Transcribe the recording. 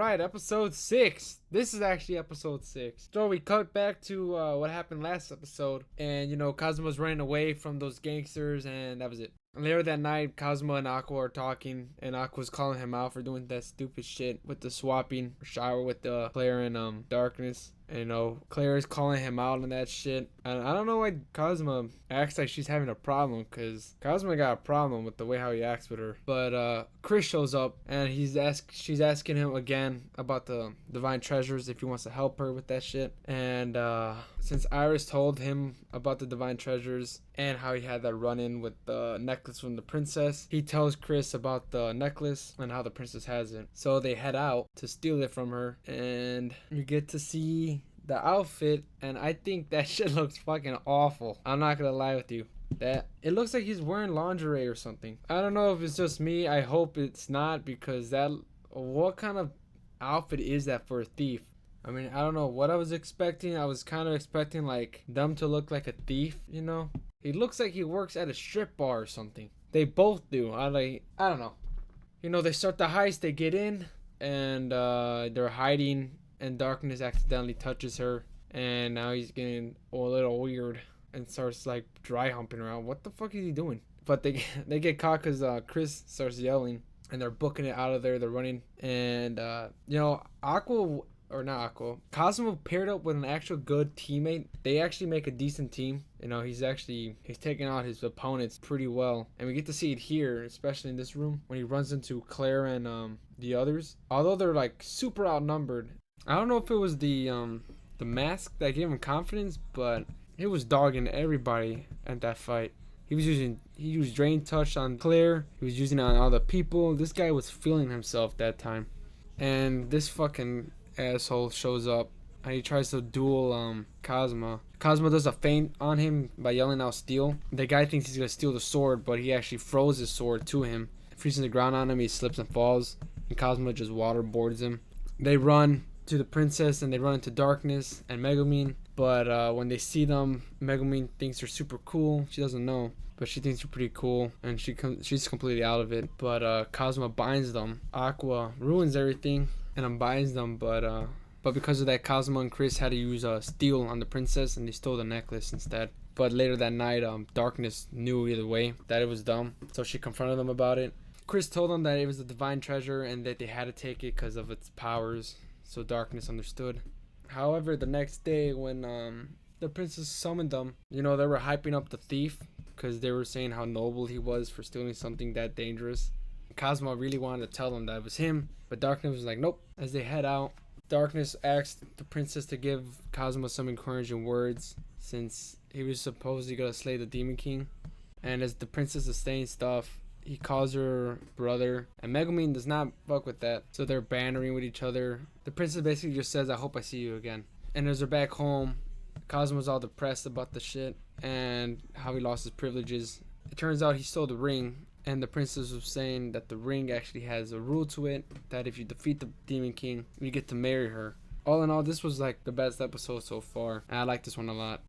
right, episode 6. This is actually episode 6. So we cut back to what happened last episode. And, Kazuma's running away from those gangsters, and that was it. And later that night, Kazuma and Aqua are talking, and Aqua's calling him out for doing that stupid shit with the swapping shower with the Claire and Darkness. And, Claire is calling him out on that shit. And I don't know why Kazuma acts like she's having a problem, because Kazuma got a problem with the way how he acts with her. But Chris shows up, and she's asking him again about the divine treasures, if he wants to help her with that shit. And since Iris told him about the divine treasures and how he had that run-in with the necklace from the princess, he tells Chris about the necklace and how the princess has it. So they head out to steal it from her, and you get to see the outfit, and I think that shit looks fucking awful. I'm not gonna lie with you. That it looks like he's wearing lingerie or something. I don't know if it's just me. I hope it's not, because what kind of outfit is that for a thief? I mean, I don't know what I was expecting. I was kind of expecting like them to look like a thief, He looks like he works at a strip bar or something. They both do. I don't know. They start the heist, they get in, and they're hiding, and Darkness accidentally touches her, and now he's getting a little weird and starts like dry humping around. What the fuck is he doing? But they get caught because Chris starts yelling, and they're booking it out of there. They're running, and Kazuma paired up with an actual good teammate. They actually make a decent team. He's taking out his opponents pretty well, and we get to see it here, especially in this room when he runs into Claire and the others. Although they're like super outnumbered. I don't know if it was the mask that gave him confidence, but he was dogging everybody at that fight. He used Drain Touch on Claire. He was using it on other people. This guy was feeling himself that time. And this fucking asshole shows up, and he tries to duel Kazuma. Kazuma does a feint on him by yelling out steal. The guy thinks he's gonna steal the sword, but he actually throws his sword to him. Freezing the ground on him, he slips and falls, and Kazuma just waterboards him. They run to the princess, and they run into Darkness and Megumin. But when they see them, Megumin thinks they're super cool. She doesn't know, but she thinks they're pretty cool, and she's completely out of it. But Kazuma binds them. Aqua ruins everything and unbinds them, but because of that, Kazuma and Chris had to use steel on the princess, and they stole the necklace instead. But later that night, Darkness knew either way that it was dumb, so she confronted them about it. Chris told them that it was a divine treasure and that they had to take it because of its powers, so Darkness understood. However, the next day when the princess summoned them, they were hyping up the thief because they were saying how noble he was for stealing something that dangerous. Kazuma really wanted to tell them that it was him, but Darkness was like, nope. As they head out, Darkness asked the princess to give Kazuma some encouraging words, since he was supposedly going to slay the Demon King. And as the princess is saying stuff, he calls her brother, and Megumin does not fuck with that, so they're bantering with each other. The princess basically just says, I hope I see you again. And as they're back home, Kazuma's all depressed about the shit and how he lost his privileges. It turns out he stole the ring, and the princess was saying that the ring actually has a rule to it, that if you defeat the Demon King, you get to marry her. All in all, this was like the best episode so far, and I like this one a lot.